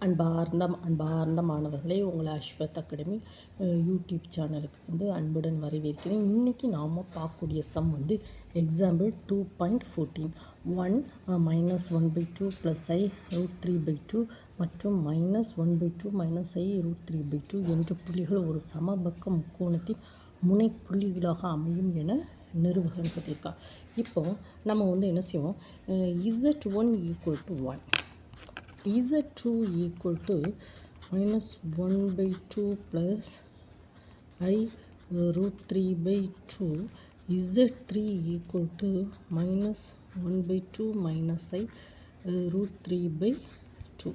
அன்பார்ந்த மாணவர்களே, உங்களை அஸ்வத் அகாடமி யூடியூப் சேனலுக்கு அன்புடன் வரவேற்கிறேன். இன்றைக்கி நாம் பார்க்கக்கூடிய சம் எக்ஸாம்பிள் 2.14 1 -1/2 + i √3/2 மற்றும் -1/2 - i √3/2 என்ற புள்ளிகள் ஒரு சமபக்க முக்கோணத்தின் முனைப்புள்ளிகளாக அமையும் என நிறுவுகன்னு சொல்லியிருக்கா. இப்போ நம்ம என்ன செய்வோம், z1 = 1, z2 = -1/2 + i √3/2, z3 = -1/2 - i √3/2.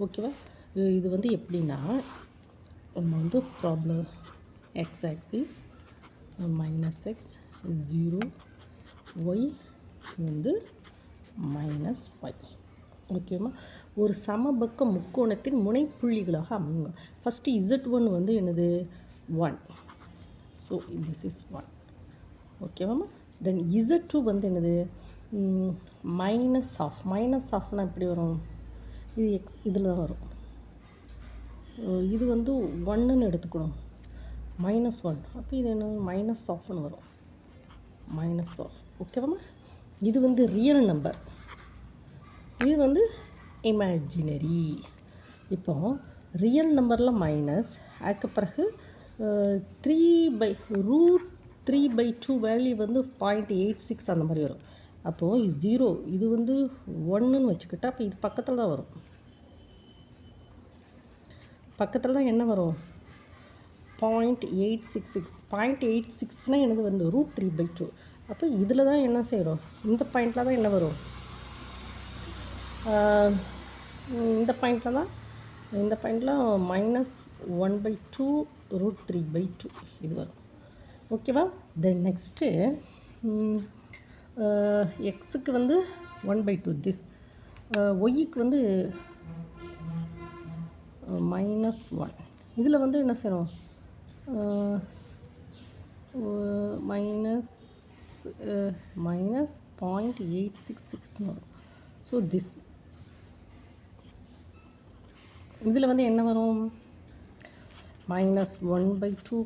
ஓகேவா? இது எப்படின்னா, நம்ம problem x axis -x 0, y -y. ஓகேவா? ஒரு சமபக்க முக்கோணத்தின் முனைப்புள்ளிகளாக அமையுங்க. ஃபஸ்ட்டு z1 என்னது 1, ஸோ திஸ் இஸ் 1. ஓகேவாம்மா? தென் z2 என்னது -1/2 எப்படி வரும், இது x இதில் தான் வரும். இது 1ன்னு எடுத்துக்கணும், -1, அப்போ இது என்ன -1/2 வரும், -1/2. ஓகேவாம்மா? இது ரியல் நம்பர், இது இமேஜினரி. இப்போ ரியல் நம்பரில் மைனஸ், அதுக்கு பிறகு 3/√3/2 வேல்யூ 0.86 அந்த மாதிரி வரும். அப்போது 0, இது 1ன்னு வச்சுக்கிட்டா, அப்போ இது பக்கத்தில் தான் வரும். பக்கத்தில் தான் என்ன வரும், 0.866. 0.86னால் என்னது √3/2. அப்போ இதில் தான் என்ன செய்கிறோம், இந்த பாயிண்டில் தான் என்ன வரும், இந்த பாயிண்டில் -1/2 √3/2 இது வரும். ஓகேவா? தென் நெக்ஸ்ட்டு எக்ஸுக்கு 1/2 திஸ், ஒய்க்கு -1. இதில் என்ன செய்யணும், -0.866 வரும். ஸோ திஸ் இதில் என்ன வரும், -1/2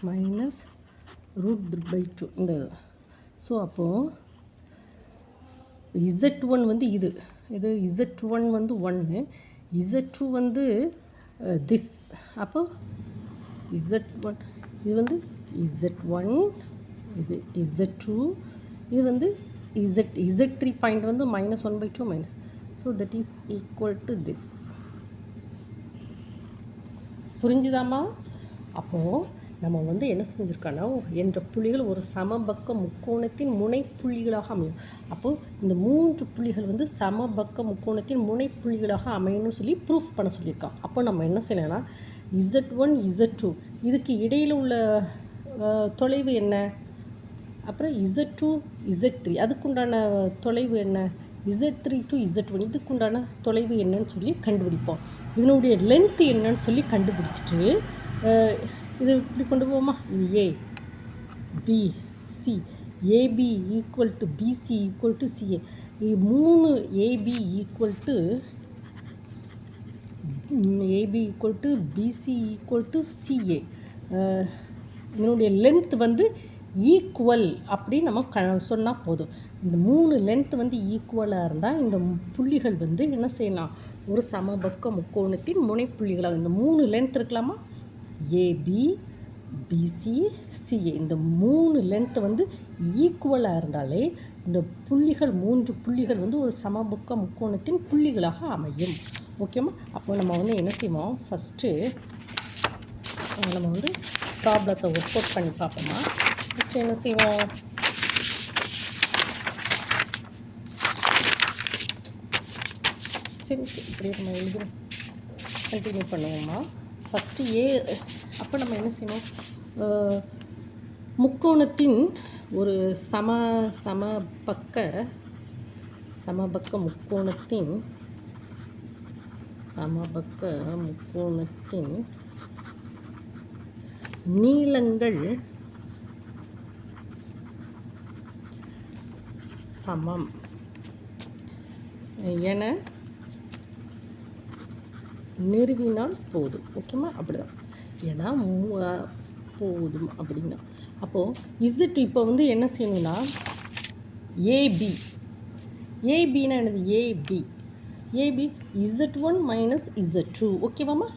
-√3/2 இந்த இது. ஸோ அப்போது z1 இது z1 1, z2 திஸ். அப்போ z1 இது z1, இது z2, இது z3 point -1/2 so that is equal to this. புரிஞ்சுதாம்மா? அப்போது நம்ம என்ன செஞ்சுருக்கோன்னா, என்ற புள்ளிகள் ஒரு சமபக்க முக்கோணத்தின் முனைப்புள்ளிகளாக அமையும். அப்போது இந்த 3 புள்ளிகள் சமபக்க முக்கோணத்தின் முனைப்புள்ளிகளாக அமையணும்னு சொல்லி ப்ரூஃப் பண்ண சொல்லியிருக்கான். அப்போ நம்ம என்ன செய்யலாம்னா, z1 z2 இதுக்கு இடையில் உள்ள தொலைவு என்ன, அப்புறம் z2 z3 அதுக்குண்டான தொலைவு என்ன, z3 to z1 இதுக்குண்டான தொலைவு என்னன்னு சொல்லி கண்டுபிடிப்போம். இதனுடைய லென்த்து என்னன்னு சொல்லி கண்டுபிடிச்சிட்டு இது இப்படி கொண்டு போவோமா, இது a b c, ab = bc = ca, இது 3 ab = bc = ca. இதனுடைய லென்த் ஈக்குவல் அப்படி நம்ம சொன்னால் போதும். இந்த 3 லென்த் ஈக்குவலாக இருந்தால் இந்த புள்ளிகள் என்ன செய்யலாம், ஒரு சமபக்க முக்கோணத்தின் முனைப்புள்ளிகளாக. இந்த 3 லென்த் இருக்கலாமா, ஏபி பிசி சிஏ, இந்த 3 லென்த் ஈக்குவலாக இருந்தாலே இந்த புள்ளிகள் 3 புள்ளிகள் ஒரு சமபக்க முக்கோணத்தின் புள்ளிகளாக அமையும். ஓகேம்மா? அப்போ நம்ம என்ன செய்வோம், ஃபஸ்ட்டு நம்ம ப்ராப்ளத்தை ஒர்க் அவுட் பண்ணி பார்ப்போமா. ஃபஸ்ட்டு என்ன செய்வோம், சரி இப்படியே நம்ம எழுதுறோம், கண்டினியூ பண்ணுவோம்மா. ஃபஸ்ட்டு அப்போ நம்ம என்ன செய்யணும், முக்கோணத்தின் ஒரு சமபக்க முக்கோணத்தின் நீளங்கள் சமம் என நிறுவினால் போதும். ஓகேம்மா? அப்படிதான். ஏன்னா போதும் அப்படின்னா. அப்போது இசட் இப்போ வந்து என்ன செய்யணும்னா ஏபி. ஏபின்னா என்னது? AB Z1 minus Z2. ஓகேவாம்மா?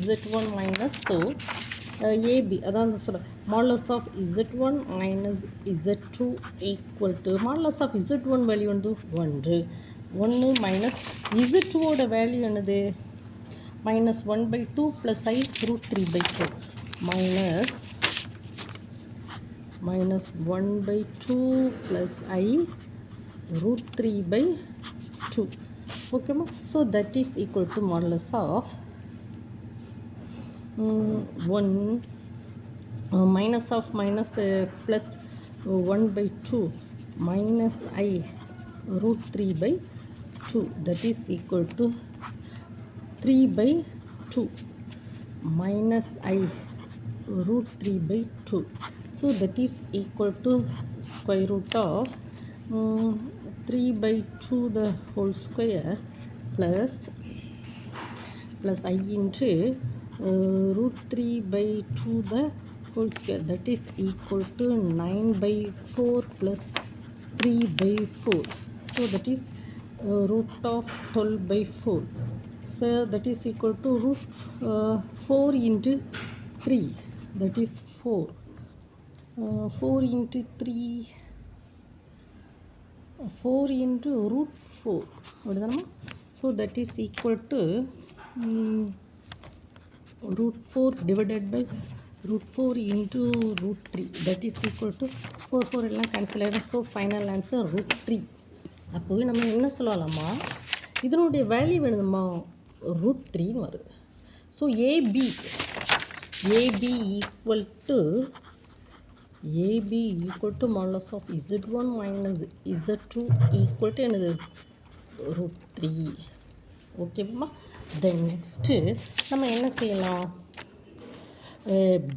Z1 மைனஸ் ஸோ ஏபி அதான் சொல்கிறேன். Modulus of Z1 minus Z2 equal to modulus of Z1 value வந்து 1 மைனஸ் Z2ஓட வேல்யூ என்னது? Minus 1/2 plus I √3/2 minus 1/2 plus I √3/2. ஓகேம்மா? So that is equal to modulus of 1 minus of minus plus 1/2 minus I √3/2 that is equal to 3/2 minus I √3/2. So that is equal to square root of 3/2 the whole square plus I into √3/2 the whole square, that is equal to 9/4 plus 3/4. So that is root of 12/4. So that is equal to root 4 into 3, that is 4. 4 into 3, 4 into root 4. So that is equal to root 4 divided by root 4 into root 3, that is equal to 4 எல்லாம் cancel ஆகிடும். So final answer √3. அப்போது நம்ம என்ன சொல்லலாமா, இதனுடைய value வேணுமா √3ன்னு வருது. So AB equal to modulus of Z1 minus Z2 equal to என்னது? √3. ஓகேம்மா? தென் நெக்ஸ்ட்டு நம்ம என்ன செய்யலாம்?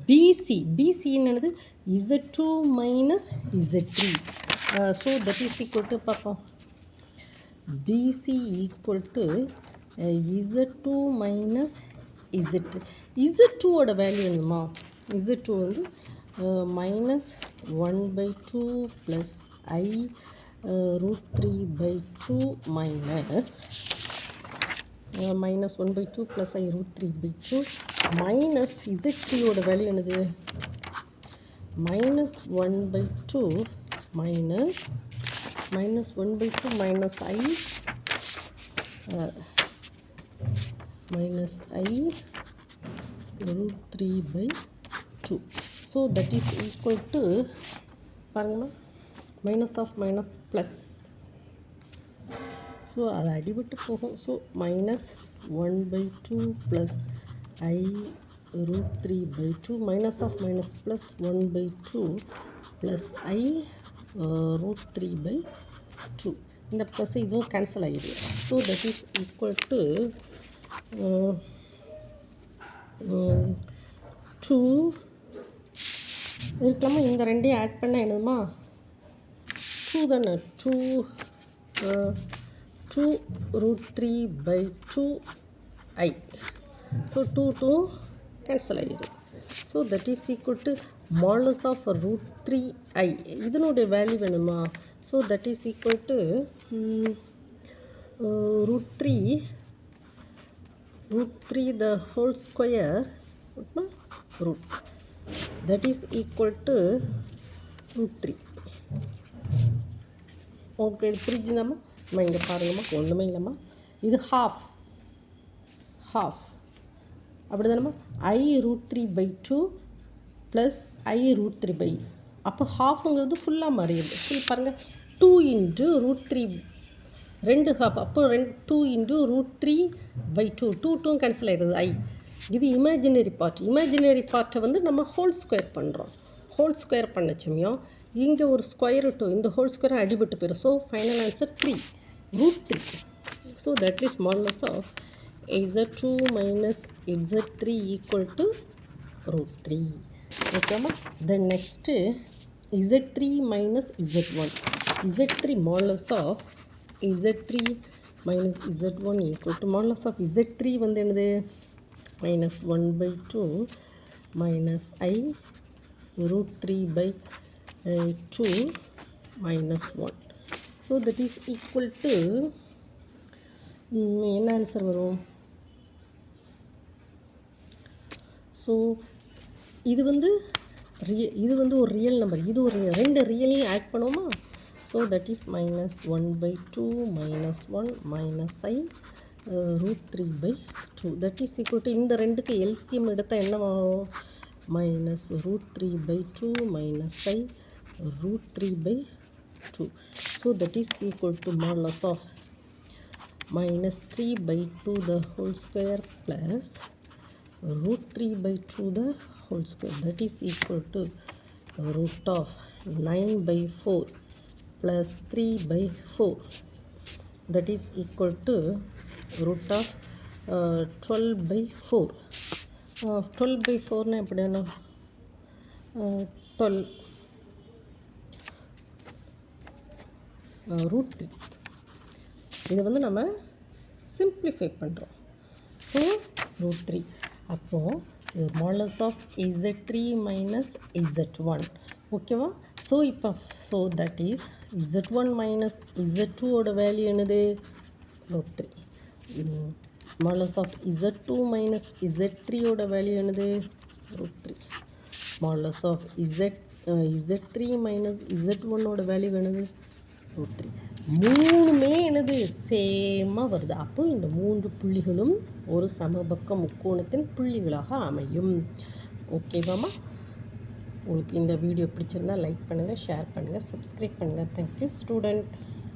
பிசி என்னது? Z2 minus Z3. So that is equal to பார்ப்போம். BC equal to Z2 minus Z3. Z2ஓட வேல்யூ என்னமா? Z2 வந்து minus 1/2 plus I √3/2 minus 1/2 plus I √3/2 minus Z3ஓட வேல்யூ என்னது? Minus 1/2 minus -1/2 minus I √3/2. So that is equal to பாருங்கம்மா, minus of minus plus. So அது அடிபட்டு போகும். So minus 1/2 plus I √3/2 minus of minus plus 1/2 plus I √3/2. இந்த plus இதுவும் cancel ஆகிடுது. So that is equal to 2 இருக்கலாமா? இந்த ரெண்டையும் ஆட் பண்ண என்னதுமா? 2 தானே? 2 √3/2 I. ஸோ 2 கேன்சல் ஆகிடுது. So that is equal to modulus of √3I. இதனுடைய வேல்யூ வேணுமா? So that is equal to √3 the whole square root, that is equal to √3. Okay, இது புரிஞ்சுதாம்மா? நம்ம இங்கே பாருங்கம்மா, ஒன்றுமே இல்லைம்மா. இது ஹாஃப் அப்படி தானம்மா? I √3/2 ப்ளஸ் I √3/, அப்போ ஹாஃபுங்கிறது ஃபுல்லாக மாறிடுது. ஃபுல் பாருங்கள், 2 இன்ட்டு √3, 2 ஹாஃப். அப்போ 2 இன்ட்டு √3/2, 2 கேன்சல் ஆகிடுது I. இது இமேஜினரி பார்ட்டை வந்து நம்ம ஹோல் ஸ்கொயர் பண்ணுறோம். ஹோல் ஸ்கொயர் பண்ண சமயம் இங்கே ஒரு ஸ்கொயர் 2, இந்த ஹோல் ஸ்கொயர் அடிபட்டு போயிடும். So final answer √3. So that is modulus of Z2 minus Z3 equal to √3. ஓகேம்மா? Then next Z3 minus Z1. Z3 modulus of Z3 minus z1 equal to modulus of z3 வந்து என்னது minus 1 by 2 minus I root 3 by 2 minus 1. So that is equal to என்ன answer வரும்? So இது வந்து ஒரு real number, இது ஒரு ரெண்டு ரியலையும் ஆட் பண்ணுவோமா? So that is minus 1 by 2 minus 1 minus I root 3 by 2 that is equal to இந்த ரெண்டுக்கு எல்சிஎம் எடுத்தால் என்ன வரும்? minus root 3 by 2 minus I root 3 by 2. So that is equal to modulus of minus 3 by 2 the whole square plus root 3 by 2 the whole square, that is equal to root of 9 by 4 plus 3 by 4, that is equal to root of 12 by 4. 12 by 4 na எப்படி என்ன 12 root 3. இதை வந்து நம்ம simplify பண்ணுறோம். So root 3 அப்போது இது modulus of z3 minus z1 ஓகேவா? So இப்போ that is z1 minus z2 ஓட வேல்யூ என்னது? root 3. modulus of z2 minus z3 ஓட வேல்யூ என்னது? root 3. modulus of z3 minus z1 ஓட வேல்யூ என்னது? root 3. மூணுமே என்னது? சேமாக வருது. அப்போ இந்த மூன்று புள்ளிகளும் ஒரு சமபக்க முக்கோணத்தின் புள்ளிகளாக அமையும். ஓகேவாம்மா? உங்களுக்கு இந்த வீடியோ பிடிச்சிருந்தால் லைக் பண்ணுங்கள், ஷேர் பண்ணுங்கள், சப்ஸ்கிரைப் பண்ணுங்கள். Thank you student.